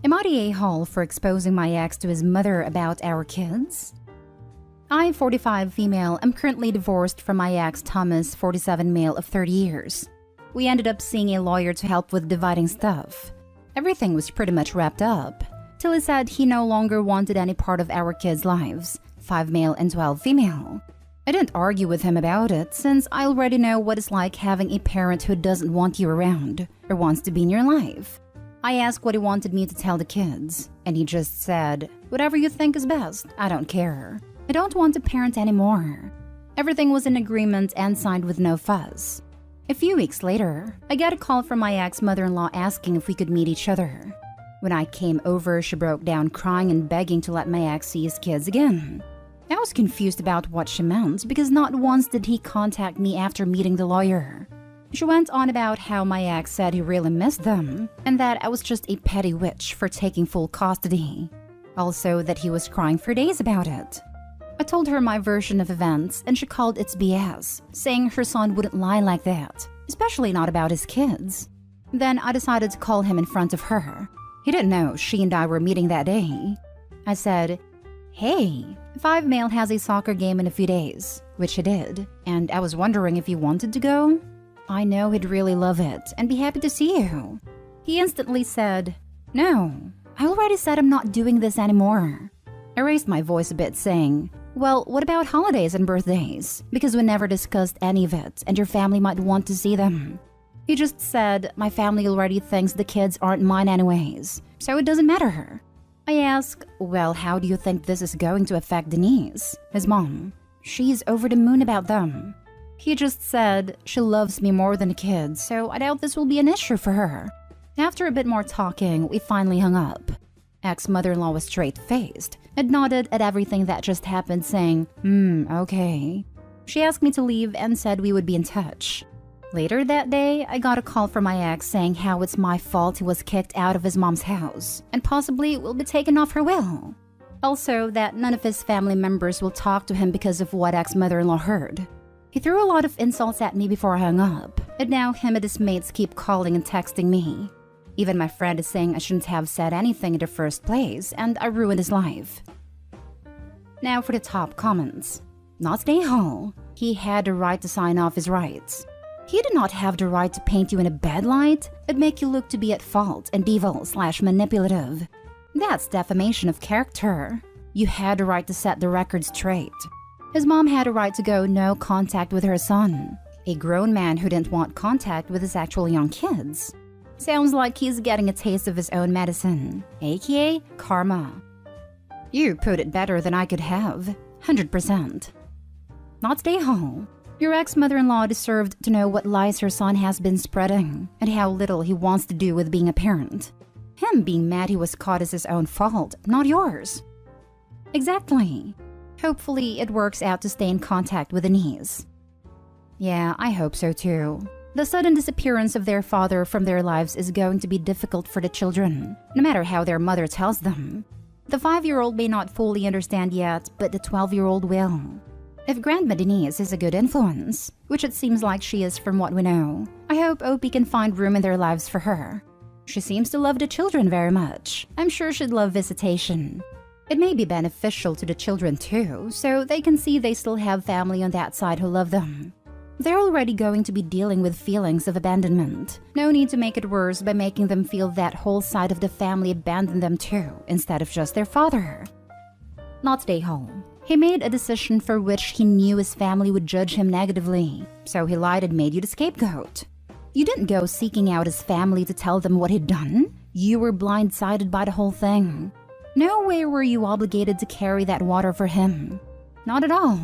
Am I the a-hole for exposing my ex to his mother about our kids? I, 45 female, am currently divorced from my ex Thomas, 47 male of 30 years. We ended up seeing a lawyer to help with dividing stuff. Everything was pretty much wrapped up, till he said he no longer wanted any part of our kids' lives, 5 male and 12 female. I didn't argue with him about it since I already know what it's like having a parent who doesn't want you around or wants to be in your life. I asked what he wanted me to tell the kids, and he just said, "Whatever you think is best, I don't care. I don't want to parent anymore." Everything was in agreement and signed with no fuss. A few weeks later, I got a call from my ex-mother-in-law asking if we could meet each other. When I came over, she broke down crying and begging to let my ex see his kids again. I was confused about what she meant because not once did he contact me after meeting the lawyer. She went on about how my ex said he really missed them and that I was just a petty witch for taking full custody. Also that he was crying for days about it. I told her my version of events and she called it BS, saying her son wouldn't lie like that, especially not about his kids. Then I decided to call him in front of her. He didn't know she and I were meeting that day. I said, "Hey, 5 male has a soccer game in a few days," which he did, and I was wondering if you wanted to go. I know he'd really love it and be happy to see you. He instantly said, "No, I already said I'm not doing this anymore." I raised my voice a bit saying, "Well, what about holidays and birthdays? Because we never discussed any of it and your family might want to see them." He just said, "My family already thinks the kids aren't mine anyways, so it doesn't matter." I asked, "Well, how do you think this is going to affect Denise, his mom? She's over the moon about them." He just said, "She loves me more than the kids, so I doubt this will be an issue for her." After a bit more talking, we finally hung up. Ex-mother-in-law was straight-faced and nodded at everything that just happened, saying, okay." She asked me to leave and said we would be in touch. Later that day, I got a call from my ex saying how it's my fault he was kicked out of his mom's house and possibly will be taken off her will. Also, that none of his family members will talk to him because of what ex-mother-in-law heard. He threw a lot of insults at me before I hung up, and now him and his mates keep calling and texting me. Even my friend is saying I shouldn't have said anything in the first place, and I ruined his life. Now for the top comments. Not stay home. He had the right to sign off his rights. He did not have the right to paint you in a bad light and make you look to be at fault and evil/manipulative. That's defamation of character. You had the right to set the record straight. His mom had a right to go no contact with her son, a grown man who didn't want contact with his actual young kids. Sounds like he's getting a taste of his own medicine, aka karma. You put it better than I could have, 100%. Not stay home. Your ex-mother-in-law deserved to know what lies her son has been spreading and how little he wants to do with being a parent. Him being mad he was caught is his own fault, not yours. Exactly. Hopefully it works out to stay in contact with Denise. Yeah, I hope so too. The sudden disappearance of their father from their lives is going to be difficult for the children, no matter how their mother tells them. The 5-year-old may not fully understand yet, but the 12-year-old will. If Grandma Denise is a good influence, which it seems like she is from what we know, I hope Opie can find room in their lives for her. She seems to love the children very much. I'm sure she'd love visitation. It may be beneficial to the children too, so they can see they still have family on that side who love them. They're already going to be dealing with feelings of abandonment. No need to make it worse by making them feel that whole side of the family abandoned them too, instead of just their father. Not stay home. He made a decision for which he knew his family would judge him negatively, so he lied and made you the scapegoat. You didn't go seeking out his family to tell them what he'd done. You were blindsided by the whole thing. No way were you obligated to carry that water for him. Not at all.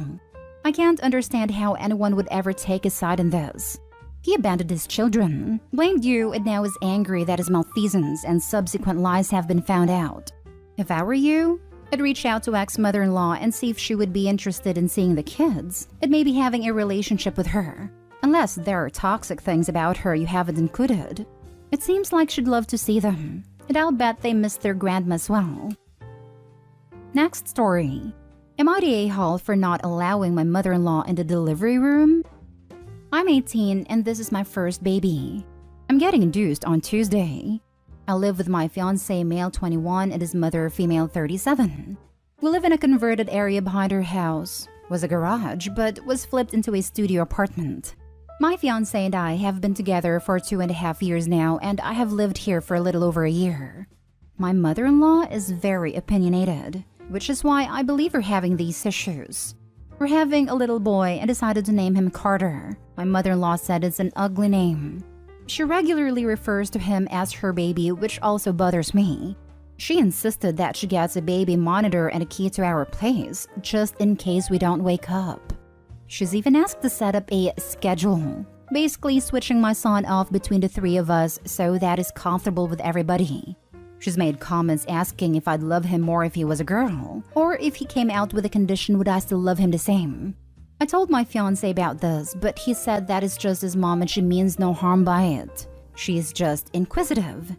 I can't understand how anyone would ever take his side in this. He abandoned his children, blamed you, and now is angry that his malfeasance and subsequent lies have been found out. If I were you, I'd reach out to ex-mother-in-law and see if she would be interested in seeing the kids and maybe having a relationship with her. Unless there are toxic things about her you haven't included. It seems like she'd love to see them, and I'll bet they miss their grandma as well. Next story. Am I the a-hole for not allowing my mother-in-law in the delivery room? I'm 18 and this is my first baby. I'm getting induced on Tuesday. I live with my fiancé, male 21, and his mother, female 37. We live in a converted area behind our house. It was a garage, but was flipped into a studio apartment. My fiancé and I have been together for 2.5 years now, and I have lived here for a little over a year. My mother-in-law is very opinionated, which is why I believe we're having these issues. We're having a little boy and decided to name him Carter. My mother-in-law said it's an ugly name. She regularly refers to him as her baby, which also bothers me. She insisted that she gets a baby monitor and a key to our place, just in case we don't wake up. She's even asked to set up a schedule, basically switching my son off between the three of us so that is comfortable with everybody. She's made comments asking if I'd love him more if he was a girl, or if he came out with a condition would I still love him the same. I told my fiancé about this, but he said that is just his mom and she means no harm by it. She's just inquisitive.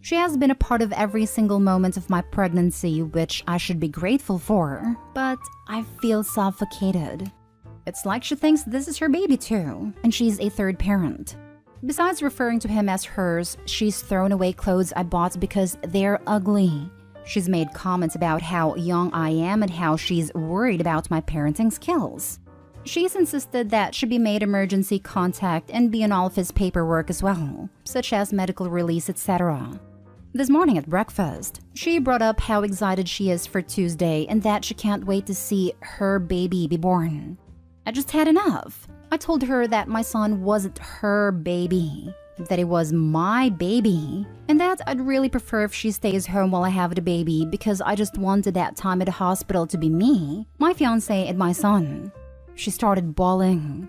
She has been a part of every single moment of my pregnancy, which I should be grateful for, but I feel suffocated. It's like she thinks this is her baby too, and she's a third parent. Besides referring to him as hers, she's thrown away clothes I bought because they're ugly. She's made comments about how young I am and how she's worried about my parenting skills. She's insisted that she be made emergency contact and be on all of his paperwork as well, such as medical release, etc. This morning at breakfast, she brought up how excited she is for Tuesday and that she can't wait to see her baby be born. I just had enough. I told her that my son wasn't her baby, that it was my baby, and that I'd really prefer if she stays home while I have the baby because I just wanted that time at the hospital to be me, my fiancé, and my son. She started bawling.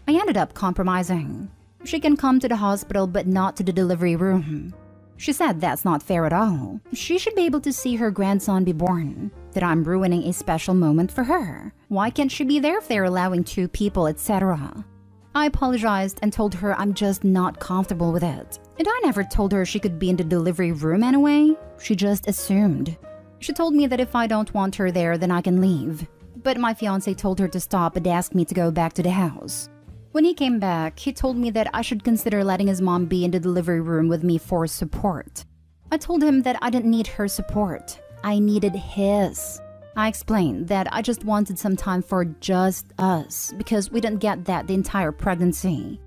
I ended up compromising. She can come to the hospital but not to the delivery room. She said that's not fair at all. She should be able to see her grandson be born, that I'm ruining a special moment for her. Why can't she be there if they're allowing 2 people, etc.? I apologized and told her I'm just not comfortable with it. And I never told her she could be in the delivery room anyway. She just assumed. She told me that if I don't want her there, then I can leave. But my fiancé told her to stop and asked me to go back to the house. When he came back, he told me that I should consider letting his mom be in the delivery room with me for support. I told him that I didn't need her support. I needed his. I explained that I just wanted some time for just us because we didn't get that the entire pregnancy.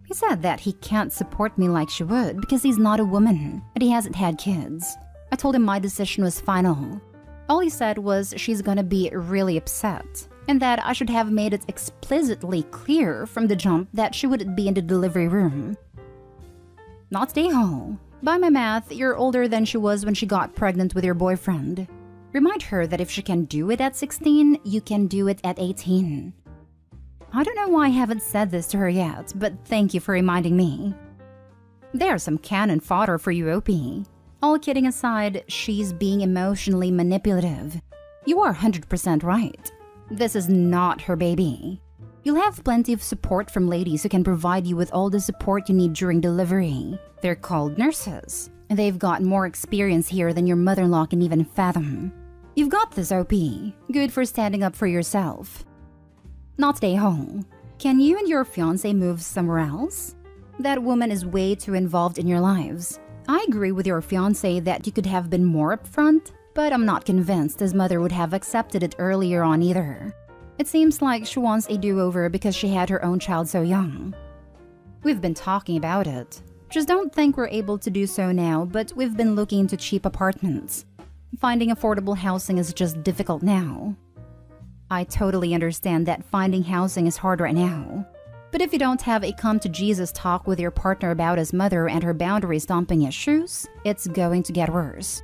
He said that he can't support me like she would because he's not a woman and he hasn't had kids. I told him my decision was final. All he said was she's gonna be really upset and that I should have made it explicitly clear from the jump that she wouldn't be in the delivery room. Not stay home. By my math, you're older than she was when she got pregnant with your boyfriend. Remind her that if she can do it at 16, you can do it at 18. I don't know why I haven't said this to her yet, but thank you for reminding me. There's some cannon fodder for you, Opie. All kidding aside, she's being emotionally manipulative. You are 100% right. This is not her baby. You'll have plenty of support from ladies who can provide you with all the support you need during delivery. They're called nurses, and they've got more experience here than your mother-in-law can even fathom. You've got this, OP. Good for standing up for yourself. Not stay home. Can you and your fiancé move somewhere else? That woman is way too involved in your lives. I agree with your fiancé that you could have been more upfront, but I'm not convinced his mother would have accepted it earlier on either. It seems like she wants a do-over because she had her own child so young. We've been talking about it. Just don't think we're able to do so now, but we've been looking into cheap apartments. Finding affordable housing is just difficult now. I totally understand that finding housing is hard right now. But if you don't have a come-to-Jesus talk with your partner about his mother and her boundary stomping issues, it's going to get worse.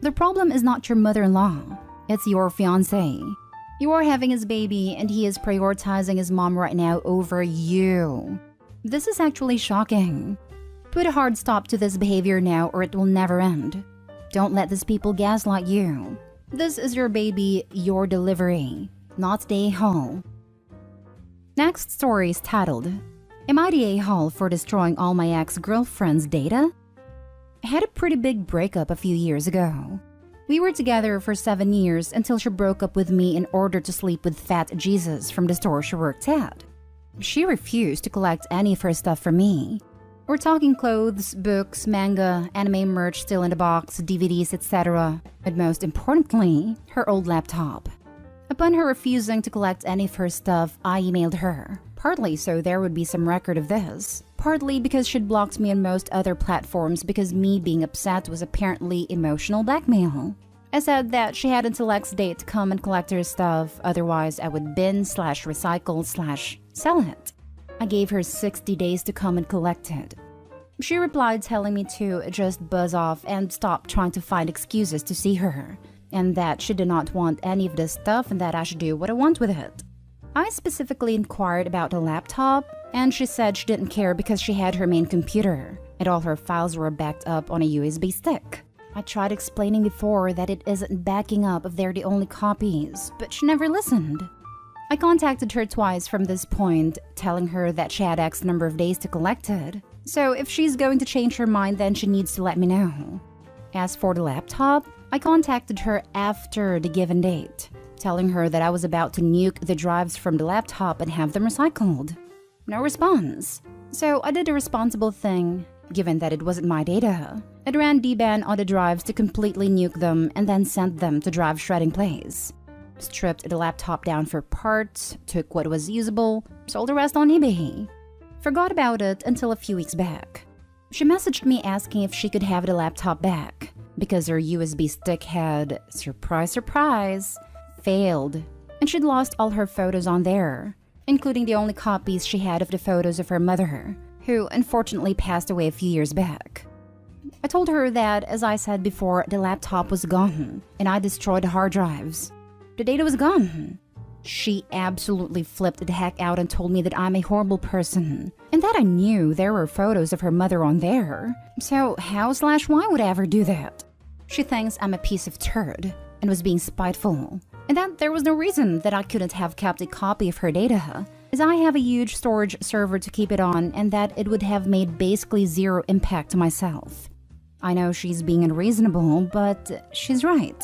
The problem is not your mother-in-law, it's your fiancé. You are having his baby and he is prioritizing his mom right now over you. This is actually shocking. Put a hard stop to this behavior now or it will never end. Don't let these people gaslight you. This is your baby, your delivery, not stay home. Next story is titled, Am I the a-hole for destroying all my ex-girlfriend's data? I had a pretty big breakup a few years ago. We were together for 7 years until she broke up with me in order to sleep with Fat Jesus from the store she worked at. She refused to collect any of her stuff from me. We're talking clothes, books, manga, anime merch still in the box, DVDs, etc. And most importantly, her old laptop. Upon her refusing to collect any of her stuff, I emailed her. Partly so there would be some record of this. Partly because she'd blocked me on most other platforms because me being upset was apparently emotional blackmail. I said that she had until X date to come and collect her stuff, otherwise I would bin/recycle/sell it. I gave her 60 days to come and collect it. She replied telling me to just buzz off and stop trying to find excuses to see her, and that she did not want any of this stuff and that I should do what I want with it. I specifically inquired about the laptop, and she said she didn't care because she had her main computer, and all her files were backed up on a USB stick. I tried explaining before that it isn't backing up if they're the only copies, but she never listened. I contacted her twice from this point, telling her that she had X number of days to collect it. So if she's going to change her mind, then she needs to let me know. As for the laptop, I contacted her after the given date, telling her that I was about to nuke the drives from the laptop and have them recycled. No response. So I did a responsible thing, given that it wasn't my data. I ran dban on the drives to completely nuke them and then sent them to drive shredding place. Stripped the laptop down for parts, took what was usable, sold the rest on eBay. Forgot about it until a few weeks back. She messaged me asking if she could have the laptop back, because her USB stick had, surprise surprise, failed, and she'd lost all her photos on there, including the only copies she had of the photos of her mother, who unfortunately passed away a few years back. I told her that, as I said before, the laptop was gone, and I destroyed the hard drives. The data was gone. She absolutely flipped the heck out and told me that I'm a horrible person, and that I knew there were photos of her mother on there. So how/why would I ever do that? She thinks I'm a piece of turd, and was being spiteful, and that there was no reason that I couldn't have kept a copy of her data, as I have a huge storage server to keep it on, and that it would have made basically zero impact to myself. I know she's being unreasonable, but she's right.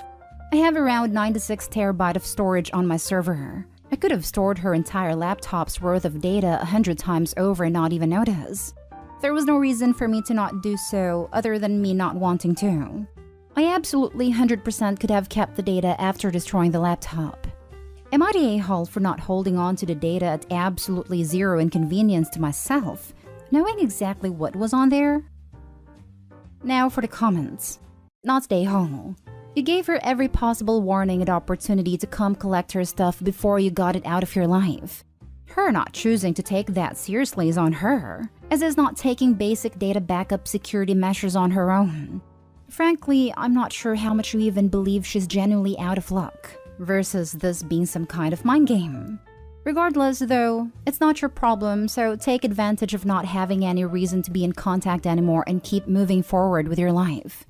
I have around 96 terabyte of storage on my server. I could have stored her entire laptop's worth of data 100 times over and not even notice. There was no reason for me to not do so other than me not wanting to. I absolutely 100% could have kept the data after destroying the laptop. Am I the a-hole for not holding on to the data at absolutely zero inconvenience to myself, knowing exactly what was on there? Now for the comments. Not the a-hole. You gave her every possible warning and opportunity to come collect her stuff before you got it out of your life. Her not choosing to take that seriously is on her, as is not taking basic data backup security measures on her own. Frankly, I'm not sure how much you even believe she's genuinely out of luck, versus this being some kind of mind game. Regardless, though, it's not your problem, so take advantage of not having any reason to be in contact anymore and keep moving forward with your life.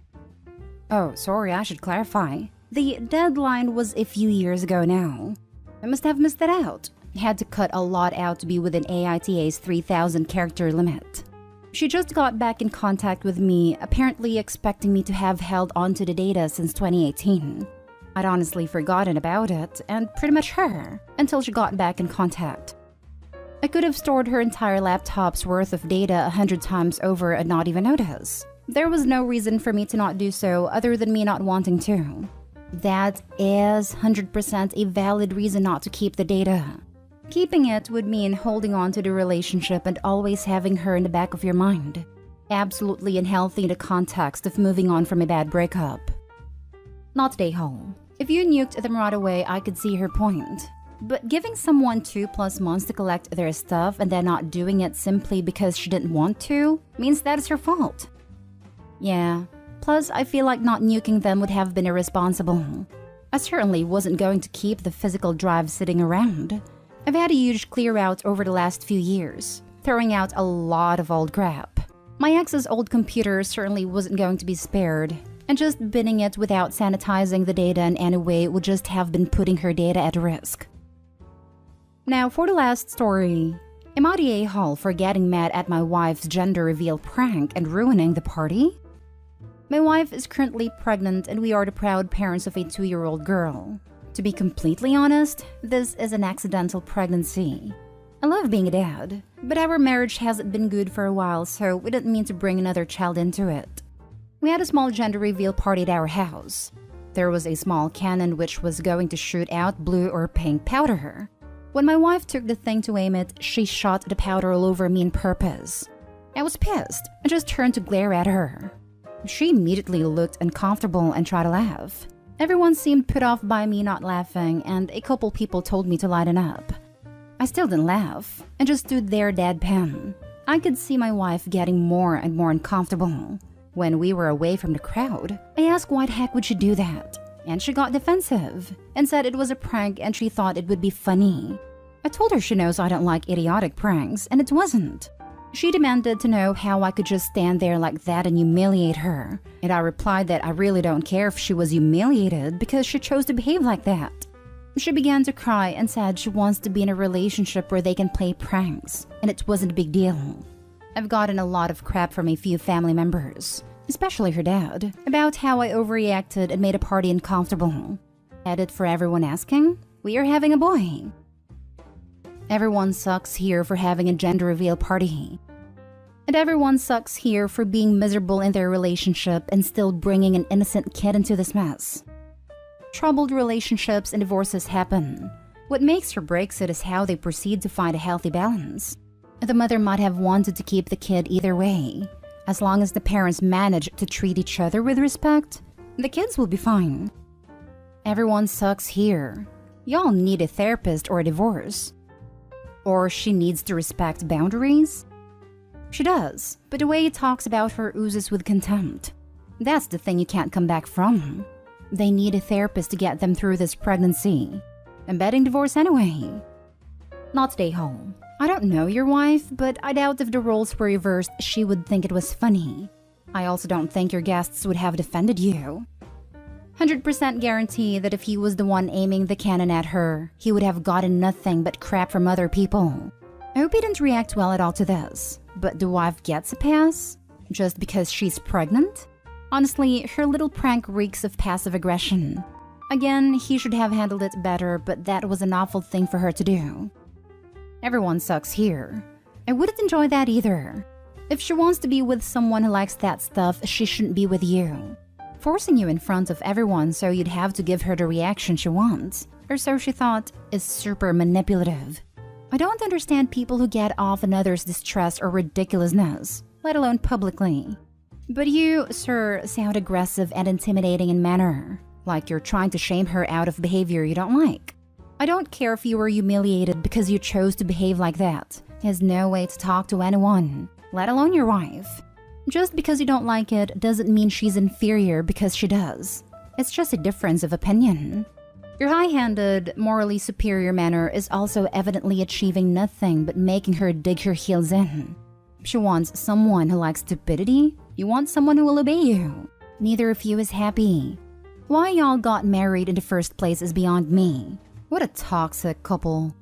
Oh, sorry, I should clarify. The deadline was a few years ago now. I must have missed that out. Had to cut a lot out to be within AITA's 3,000 character limit. She just got back in contact with me, apparently expecting me to have held onto the data since 2018. I'd honestly forgotten about it, and pretty much her, until she got back in contact. I could have stored her entire laptop's worth of data 100 times over and not even notice. There was no reason for me to not do so other than me not wanting to. That is 100% a valid reason not to keep the data. Keeping it would mean holding on to the relationship and always having her in the back of your mind. Absolutely unhealthy in the context of moving on from a bad breakup. Not the a-hole. If you nuked them right away, I could see her point. But giving someone 2+ months to collect their stuff and then not doing it simply because she didn't want to means that is her fault. Yeah, plus I feel like not nuking them would have been irresponsible. I certainly wasn't going to keep the physical drive sitting around. I've had a huge clear out over the last few years, throwing out a lot of old crap. My ex's old computer certainly wasn't going to be spared, and just binning it without sanitizing the data in any way would just have been putting her data at risk. Now for the last story. Am I the a-hole for getting mad at my wife's gender reveal prank and ruining the party? My wife is currently pregnant and we are the proud parents of a 2-year-old girl. To be completely honest, this is an accidental pregnancy. I love being a dad, but our marriage hasn't been good for a while, so we didn't mean to bring another child into it. We had a small gender reveal party at our house. There was a small cannon which was going to shoot out blue or pink powder. When my wife took the thing to aim it, she shot the powder all over me on purpose. I was pissed and just turned to glare at her. She immediately looked uncomfortable and tried to laugh. Everyone seemed put off by me not laughing, and a couple people told me to lighten up. I still didn't laugh and just stood there deadpan. I could see my wife getting more and more uncomfortable. When we were away from the crowd, I asked why the heck would she do that? And she got defensive and said it was a prank and she thought it would be funny. I told her she knows I don't like idiotic pranks, and it wasn't. She demanded to know how I could just stand there like that and humiliate her, and I replied that I really don't care if she was humiliated because she chose to behave like that. She began to cry and said she wants to be in a relationship where they can play pranks, and it wasn't a big deal. I've gotten a lot of crap from a few family members, especially her dad, about how I overreacted and made a party uncomfortable. Edit for everyone asking, we are having a boy. Everyone sucks here for having a gender reveal party. And everyone sucks here for being miserable in their relationship and still bringing an innocent kid into this mess. Troubled relationships and divorces happen. What makes or breaks it is how they proceed to find a healthy balance. The mother might have wanted to keep the kid either way. As long as the parents manage to treat each other with respect, the kids will be fine. Everyone sucks here. Y'all need a therapist or a divorce. Or she needs to respect boundaries. She does, but the way he talks about her oozes with contempt. That's the thing you can't come back from. They need a therapist to get them through this pregnancy. I'm betting divorce anyway. Not stay home. I don't know your wife, but I doubt if the roles were reversed, she would think it was funny. I also don't think your guests would have defended you. 100% guarantee that if he was the one aiming the cannon at her, he would have gotten nothing but crap from other people. I hope he didn't react well at all to this, but the wife gets a pass? Just because she's pregnant? Honestly, her little prank reeks of passive aggression. Again, he should have handled it better, but that was an awful thing for her to do. Everyone sucks here. I wouldn't enjoy that either. If she wants to be with someone who likes that stuff, she shouldn't be with you. Forcing you in front of everyone so you'd have to give her the reaction she wants, or so she thought, is super manipulative. I don't understand people who get off on others' distress or ridiculousness, let alone publicly. But you, sir, sound aggressive and intimidating in manner, like you're trying to shame her out of behavior you don't like. I don't care if you were humiliated because you chose to behave like that. There's no way to talk to anyone, let alone your wife. Just because you don't like it doesn't mean she's inferior because she does. It's just a difference of opinion. Your high-handed, morally superior manner is also evidently achieving nothing but making her dig her heels in. She wants someone who likes stupidity. You want someone who will obey you. Neither of you is happy. Why y'all got married in the first place is beyond me. What a toxic couple.